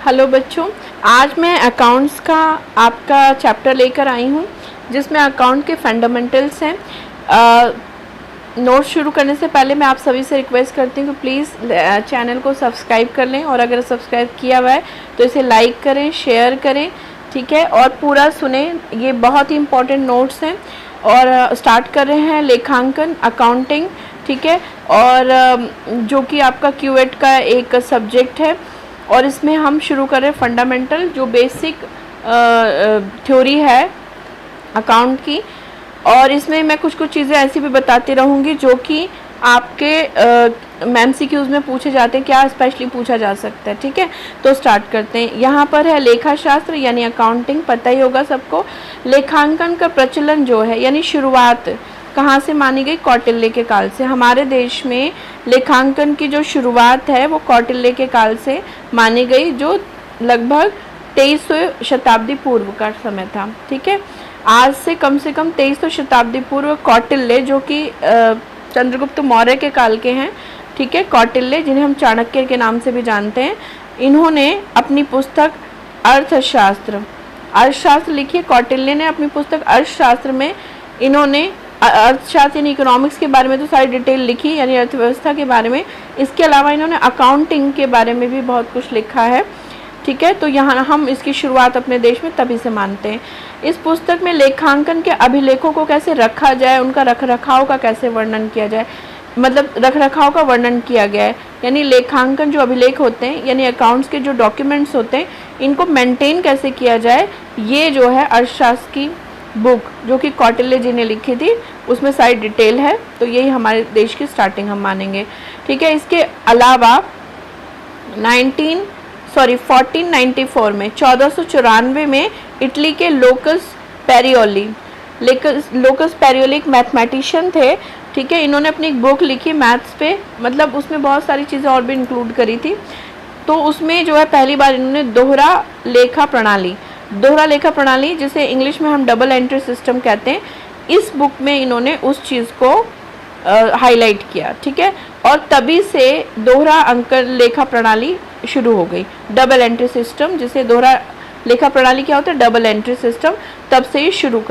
Hello बच्चों, आज मैं अकाउंट्स का आपका चैप्टर लेकर आई हूँ जिसमें अकाउंट के फंडामेंटल्स हैं। नोट शुरू करने से पहले मैं आप सभी से रिक्वेस्ट करती हूँ कि प्लीज़ चैनल को सब्सक्राइब कर लें और अगर सब्सक्राइब किया हुआ है तो इसे लाइक करें, शेयर करें, ठीक है, और पूरा सुने। ये बहुत ही इम्पोर्टेंट नोट्स हैं और स्टार्ट कर रहे हैं लेखांकन अकाउंटिंग, ठीक है, और जो कि आपका क्यूएट का एक सब्जेक्ट है और इसमें हम शुरू कर रहे हैं फंडामेंटल जो बेसिक थ्योरी है अकाउंट की। और इसमें मैं कुछ चीज़ें ऐसी भी बताती रहूँगी जो कि आपके एमसीक्यूज़ में पूछे जाते हैं, क्या स्पेशली पूछा जा सकता है, ठीक है। तो स्टार्ट करते हैं। यहाँ पर है लेखा शास्त्र यानी अकाउंटिंग, पता ही होगा सबको। लेखांकन का प्रचलन जो है यानी शुरुआत कहाँ से मानी गई? कौटिल्य के काल से। हमारे देश में लेखांकन की जो शुरुआत है वो कौटिल्य के काल से मानी गई, जो लगभग 2300 शताब्दी पूर्व का समय था, ठीक है। आज से कम 2300 शताब्दी पूर्व कौटिल्य, जो कि चंद्रगुप्त मौर्य के काल के हैं, ठीक है, कौटिल्य जिन्हें हम चाणक्य के नाम से भी जानते हैं, इन्होंने अपनी पुस्तक अर्थशास्त्र लिखी है। कौटिल्य ने अपनी पुस्तक अर्थशास्त्र में इन्होंने अर्थशास्त्र यानी इकोनॉमिक्स के बारे में तो सारी डिटेल लिखी, यानी अर्थव्यवस्था के बारे में। इसके अलावा इन्होंने अकाउंटिंग के बारे में भी बहुत कुछ लिखा है, ठीक है। तो यहाँ हम इसकी शुरुआत अपने देश में तभी से मानते हैं। इस पुस्तक में लेखांकन के अभिलेखों को कैसे रखा जाए, उनका रखरखाव का कैसे वर्णन किया जाए, मतलब रखरखाव का वर्णन किया गया है। यानी लेखांकन जो अभिलेख होते हैं यानी अकाउंट्स के जो डॉक्यूमेंट्स होते हैं, इनको मेंटेन कैसे किया जाए, ये जो है अर्थशास्त्र की बुक जो कि कौटिल्य जी ने लिखी थी उसमें सारी डिटेल है। तो यही हमारे देश की स्टार्टिंग हम मानेंगे, ठीक है। इसके अलावा 1494 में 1494 में इटली के लोकस पेरियोली एक मैथमेटिशियन थे, ठीक है। इन्होंने अपनी एक बुक लिखी मैथ्स पे, मतलब उसमें बहुत सारी चीज़ें और भी इंक्लूड करी थी। तो उसमें जो है पहली बार इन्होंने दोहरा लेखा प्रणाली जिसे इंग्लिश में हम डबल एंट्री सिस्टम कहते हैं, इस बुक में इन्होंने उस चीज़ को हाईलाइट किया, ठीक है। और तभी से दोहरा अंक लेखा प्रणाली शुरू हो गई, डबल एंट्री सिस्टम, जिसे दोहरा लेखा प्रणाली क्या होता है? डबल एंट्री सिस्टम, तब से ही शुरू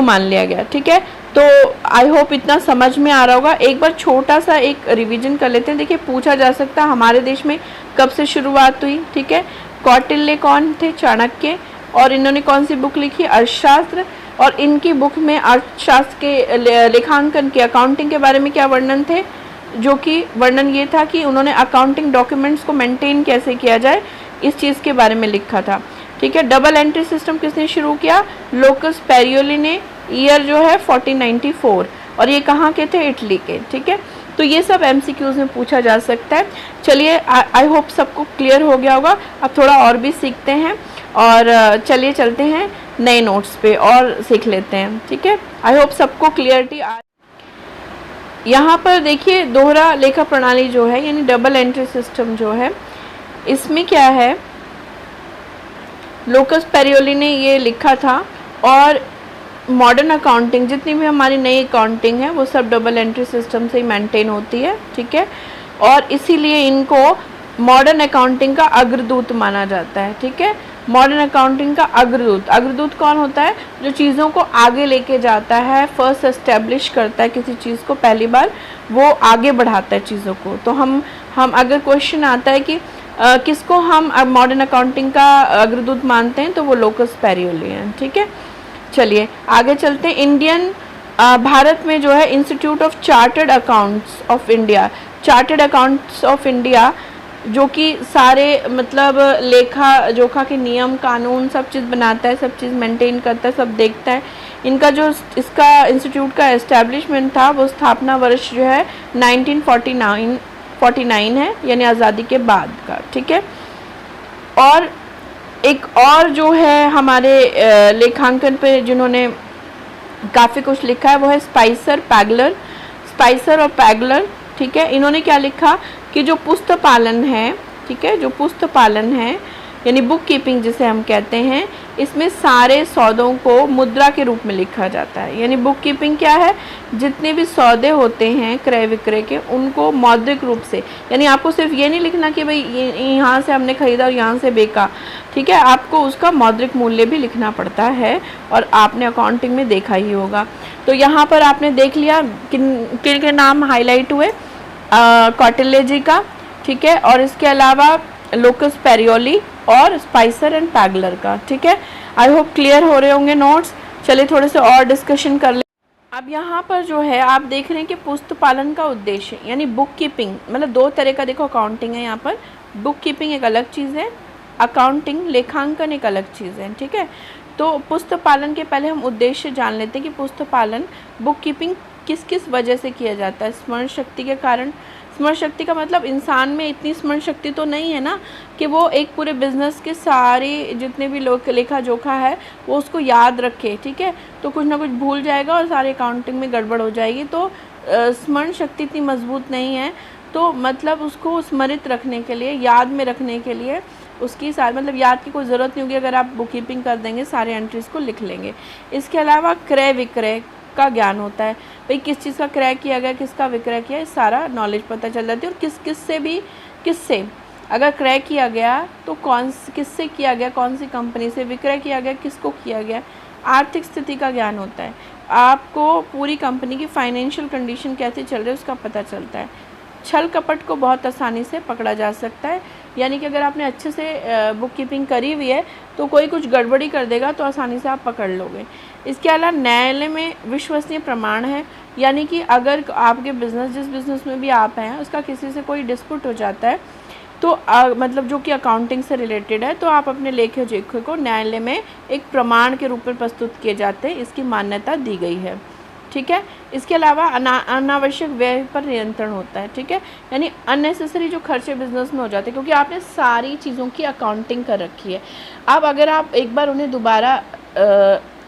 मान लिया गया, ठीक है। तो आई होप इतना समझ में आ रहा होगा। एक बार छोटा सा एक रिवीजन कर लेते हैं। देखिए, पूछा जा सकता है हमारे देश में कब से शुरुआत हुई, ठीक है। कौटिल्य कौन थे? चाणक्य। और इन्होंने कौन सी बुक लिखी? अर्थशास्त्र। और इनकी बुक में अर्थशास्त्र के लेखांकन के अकाउंटिंग के बारे में क्या वर्णन थे? जो कि वर्णन ये था कि उन्होंने अकाउंटिंग डॉक्यूमेंट्स को मेंटेन कैसे किया जाए, इस चीज़ के बारे में लिखा था, ठीक है। डबल एंट्री सिस्टम किसने शुरू किया? लोकस पेरियोली ने। ईयर जो है 1494, और ये कहाँ के थे? इटली के, ठीक है। तो ये सब एमसीक्यूज़ में पूछा जा सकता है। चलिए, आई होप सबको क्लियर हो गया होगा। अब थोड़ा और भी सीखते हैं और चलिए चलते हैं नए नोट्स पे और सीख लेते हैं, ठीक है। आई होप सबको क्लियरिटी आ। यहाँ पर देखिए, दोहरा लेखा प्रणाली जो है यानी डबल एंट्री सिस्टम जो है, इसमें क्या है, लोकस पेरियोली ने ये लिखा था। और मॉडर्न अकाउंटिंग, जितनी भी हमारी नई अकाउंटिंग है वो सब डबल एंट्री सिस्टम से ही मेंटेन होती है, ठीक है। और इसीलिए इनको मॉडर्न अकाउंटिंग का अग्रदूत माना जाता है, ठीक है। मॉडर्न अकाउंटिंग का अग्रदूत कौन होता है? जो चीज़ों को आगे लेके जाता है, फर्स्ट एस्टेब्लिश करता है किसी चीज़ को, पहली बार वो आगे बढ़ाता है चीज़ों को। तो हम अगर क्वेश्चन आता है कि किसको हम मॉडर्न अकाउंटिंग का अग्रदूत मानते हैं, तो वो लोकस पेरियोली है, ठीक है। चलिए आगे चलते हैं। भारत में जो है institute of chartered accounts of India जो कि सारे मतलब लेखा जोखा के नियम कानून सब चीज़ बनाता है, सब चीज़ मेंटेन करता है, सब देखता है। इसका इंस्टीट्यूट का एस्टेब्लिशमेंट था, वो स्थापना वर्ष जो है 1949 है, यानी आज़ादी के बाद का, ठीक है। और एक और जो है हमारे लेखांकन पे जिन्होंने काफ़ी कुछ लिखा है वो है स्पाइसर और पैगलर, ठीक है। इन्होंने क्या लिखा कि जो पुस्त पालन है, ठीक है, जो पुस्त पालन है यानी बुक कीपिंग जिसे हम कहते हैं, इसमें सारे सौदों को मुद्रा के रूप में लिखा जाता है। यानी बुक कीपिंग क्या है, जितने भी सौदे होते हैं क्रय विक्रय के, उनको मौद्रिक रूप से, यानी आपको सिर्फ ये नहीं लिखना कि भाई यहाँ से हमने खरीदा और यहाँ से बेचा, ठीक है, आपको उसका मौद्रिक मूल्य भी लिखना पड़ता है, और आपने अकाउंटिंग में देखा ही होगा। तो यहाँ पर आपने देख लिया किन किन के नाम हाईलाइट हुए, कौटिल्य जी का, ठीक है, और इसके अलावा लोकस पेरियोली और स्पाइसर एंड पैगलर का, ठीक है। आई होप क्लियर हो रहे होंगे नोट्स। चलिए थोड़े से और डिस्कशन कर ले। अब यहाँ पर जो है आप देख रहे हैं कि पुस्त पालन का उद्देश्य, यानी बुक कीपिंग, मतलब दो तरह का देखो अकाउंटिंग है यहाँ पर। बुक कीपिंग एक अलग चीज़ है, अकाउंटिंग लेखांकन एक अलग चीज़ है, ठीक है। तो पुस्त पालन के पहले हम उद्देश्य जान लेते हैं कि पुस्त पालन, बुक कीपिंग किस किस वजह से किया जाता है। स्मरण शक्ति के कारण। स्मरण शक्ति का मतलब इंसान में इतनी स्मरण शक्ति तो नहीं है ना कि वो एक पूरे बिजनेस के सारे जितने भी लेखा जोखा है वो उसको याद रखे, ठीक है। तो कुछ ना कुछ भूल जाएगा और सारे अकाउंटिंग में गड़बड़ हो जाएगी। तो स्मरण शक्ति इतनी मजबूत नहीं है, तो मतलब उसको स्मरित रखने के लिए, याद में रखने के लिए उसकी सारी, मतलब याद की कोई ज़रूरत नहीं होगी अगर आप बुक कीपिंग कर देंगे, सारे एंट्रीज़ को लिख लेंगे। इसके अलावा क्रय विक्रय का ज्ञान होता है, भाई किस चीज़ का क्रय किया गया, किसका विक्रय किया, सारा नॉलेज पता चल जाती है। और किससे अगर क्रय किया गया तो किससे किया गया, कौन सी कंपनी से, विक्रय किया गया किसको किया गया। आर्थिक स्थिति का ज्ञान होता है, आपको पूरी कंपनी की फाइनेंशियल कंडीशन कैसे चल रही है उसका पता चलता है। छल कपट को बहुत आसानी से पकड़ा जा सकता है, यानी कि अगर आपने अच्छे से बुक कीपिंग करी हुई है तो कोई कुछ गड़बड़ी कर देगा तो आसानी से आप पकड़ लोगे। इसके अलावा न्यायालय में विश्वसनीय प्रमाण है, यानी कि अगर आपके बिज़नेस, जिस बिज़नेस में भी आप हैं, उसका किसी से कोई डिस्प्यूट हो जाता है तो मतलब जो कि अकाउंटिंग से रिलेटेड है, तो आप अपने लेखे जोखे को न्यायालय में एक प्रमाण के रूप में प्रस्तुत किए जाते हैं, इसकी मान्यता दी गई है, ठीक है। इसके अलावा अनावश्यक व्यय पर नियंत्रण होता है, ठीक है, यानी अननेसेसरी जो खर्चे बिजनेस में हो जाते हैं, क्योंकि आपने सारी चीज़ों की अकाउंटिंग कर रखी है। अब अगर आप एक बार उन्हें दोबारा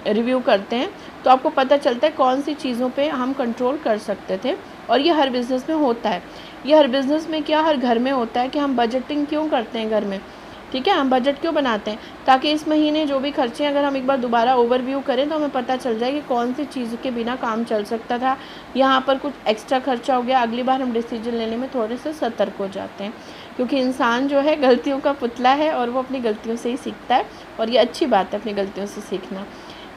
रिव्यू करते हैं तो आपको पता चलता है कौन सी चीज़ों पे हम कंट्रोल कर सकते थे, और ये हर बिज़नेस में होता है। ये हर बिज़नेस में क्या, हर घर में होता है कि हम बजटिंग क्यों करते हैं घर में, ठीक है, हम बजट क्यों बनाते हैं, ताकि इस महीने जो भी खर्चे अगर हम एक बार दोबारा ओवरव्यू करें तो हमें पता चल जाए कि कौन सी चीज़ के बिना काम चल सकता था, यहाँ पर कुछ एक्स्ट्रा खर्चा हो गया, अगली बार हम डिसीजन लेने में थोड़े से सतर्क हो जाते हैं, क्योंकि इंसान जो है गलतियों का पुतला है और वो अपनी गलतियों से ही सीखता है, और ये अच्छी बात है अपनी गलतियों से सीखना।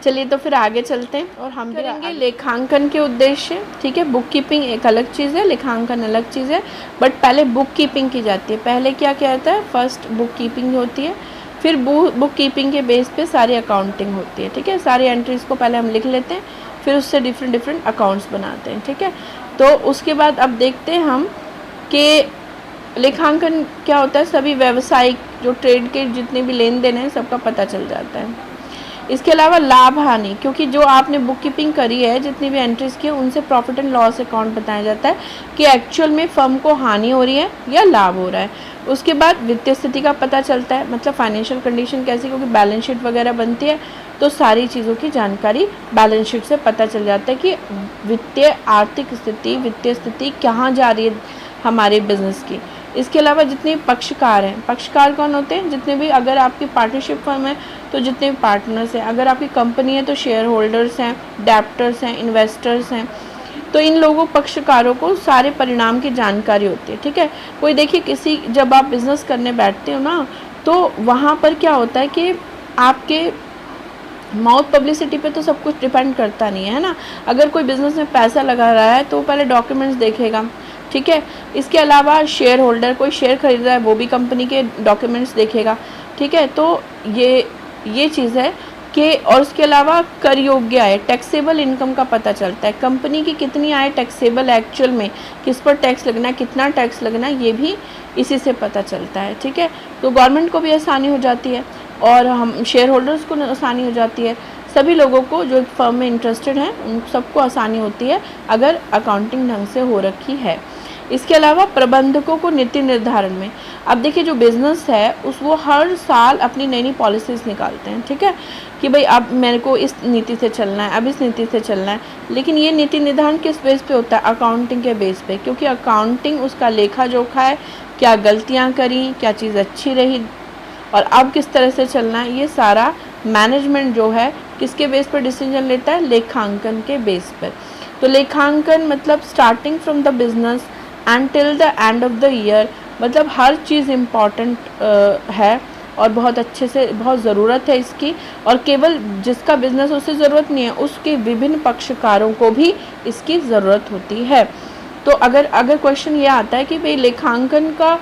चलिए तो फिर आगे चलते हैं और हम करेंगे लेखांकन के उद्देश्य, ठीक है। बुक कीपिंग एक अलग चीज़ है, लेखांकन अलग चीज़ है, बट पहले बुक कीपिंग की जाती है। पहले क्या क्या होता है, फर्स्ट बुक कीपिंग होती है, फिर बुक कीपिंग के बेस पे सारी अकाउंटिंग होती है, ठीक है। सारी एंट्रीज़ को पहले हम लिख लेते हैं, फिर उससे डिफरेंट अकाउंट्स बनाते हैं, ठीक है। तो उसके बाद अब देखते हैं हम कि लेखांकन क्या होता है। सभी व्यावसायिक जो ट्रेड के जितने भी लेन देन हैं सबका पता चल जाता है। इसके अलावा लाभ हानि, क्योंकि जो आपने बुक कीपिंग करी है, जितनी भी एंट्रीज की है, उनसे प्रॉफिट एंड लॉस अकाउंट बताया जाता है कि एक्चुअल में फर्म को हानि हो रही है या लाभ हो रहा है। उसके बाद वित्तीय स्थिति का पता चलता है, मतलब फाइनेंशियल कंडीशन कैसी, क्योंकि बैलेंस शीट वगैरह बनती है तो सारी चीज़ों की जानकारी बैलेंस शीट से पता चल जाता है कि वित्तीय आर्थिक स्थिति, वित्तीय स्थिति कहाँ जा रही है हमारे बिजनेस की। इसके अलावा जितने पक्षकार हैं, पक्षकार कौन होते हैं, जितने भी, अगर आपकी पार्टनरशिप फर्म है तो जितने भी पार्टनर्स हैं, अगर आपकी कंपनी है तो शेयर होल्डर्स हैं, डेप्टर्स हैं, इन्वेस्टर्स हैं, तो इन लोगों पक्षकारों को सारे परिणाम की जानकारी होती है, ठीक है। कोई देखिए जब आप बिज़नेस करने बैठते हो ना, तो वहाँ पर क्या होता है कि आपके माउथ पब्लिसिटी पे तो सब कुछ डिपेंड करता नहीं है ना। अगर कोई बिज़नेस में पैसा लगा रहा है तो पहले डॉक्यूमेंट्स देखेगा, ठीक है। इसके अलावा शेयर होल्डर, कोई शेयर खरीद रहा है वो भी कंपनी के डॉक्यूमेंट्स देखेगा, ठीक है। तो ये चीज़ है कि, और उसके अलावा कर योग्य आय, टैक्सेबल इनकम का पता चलता है, कंपनी की कितनी आय टैक्सेबल, एक्चुअल में किस पर टैक्स लगना है, कितना टैक्स लगना है, ये भी इसी से पता चलता है, ठीक है। तो गवर्नमेंट को भी आसानी हो जाती है और हम शेयर होल्डर्स को आसानी हो जाती है। सभी लोगों को जो फर्म में इंटरेस्टेड हैं उन सबको आसानी होती है अगर अकाउंटिंग ढंग से हो रखी है। इसके अलावा प्रबंधकों को नीति निर्धारण में, अब देखिए जो बिज़नेस है वो हर साल अपनी नई पॉलिसीज़ निकालते हैं, ठीक है, कि भाई अब मेरे को इस नीति से चलना है, अब इस नीति से चलना है। लेकिन ये नीति निर्धारण किस बेस पे होता है, अकाउंटिंग के बेस पे, क्योंकि अकाउंटिंग उसका लेखा जोखा है, क्या गलतियाँ करी, क्या चीज़ अच्छी रही, और अब किस तरह से चलना है, ये सारा मैनेजमेंट जो है किसके बेस पर डिसीजन लेता है, लेखांकन के बेस पर। तो लेखांकन मतलब starting from the business and till the end of the year, मतलब हर चीज़ इम्पॉर्टेंट है और बहुत अच्छे से, बहुत ज़रूरत है इसकी। और केवल जिसका बिजनेस उसे ज़रूरत नहीं है, उसके विभिन्न पक्षकारों को भी इसकी ज़रूरत होती है। तो अगर क्वेश्चन ये आता है कि भाई लेखांकन का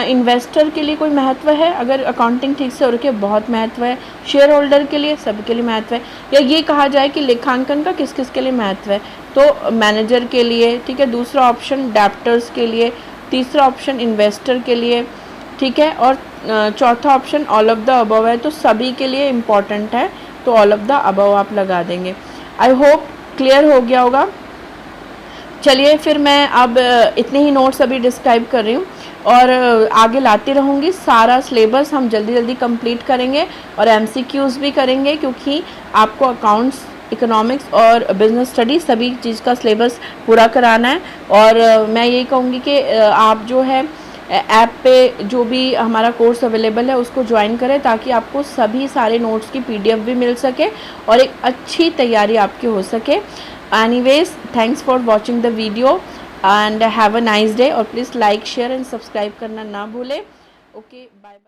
इन्वेस्टर के लिए कोई महत्व है, अगर अकाउंटिंग ठीक से हो रही है, बहुत महत्व है। शेयर होल्डर के लिए, सबके लिए महत्व है। या ये कहा जाए कि लेखांकन का किस किस के लिए महत्व है, तो मैनेजर के लिए, ठीक है। दूसरा ऑप्शन डेप्टर्स के लिए, तीसरा ऑप्शन इन्वेस्टर के लिए, ठीक है। और चौथा option all of the above है, तो सभी के लिए इम्पॉर्टेंट है, तो ऑल ऑफ द अबव आप लगा देंगे। आई होप क्लियर हो गया होगा। चलिए फिर मैं अब इतने ही नोट्स अभी डिस्क्राइब कर रही हूँ और आगे लाती रहूँगी। सारा सिलेबस हम जल्दी जल्दी कंप्लीट करेंगे और एमसीक्यूज़ भी करेंगे, क्योंकि आपको अकाउंट्स, इकोनॉमिक्स और बिजनेस स्टडी सभी चीज़ का सिलेबस पूरा कराना है। और मैं यही कहूँगी कि आप जो है ऐप पे जो भी हमारा कोर्स अवेलेबल है उसको ज्वाइन करें, ताकि आपको सभी सारे नोट्स की PDF भी मिल सके और एक अच्छी तैयारी आपकी हो सके। Anyways, thanks for watching the video and have a nice day, और please like, share and subscribe करना ना भूलें। Okay, bye bye.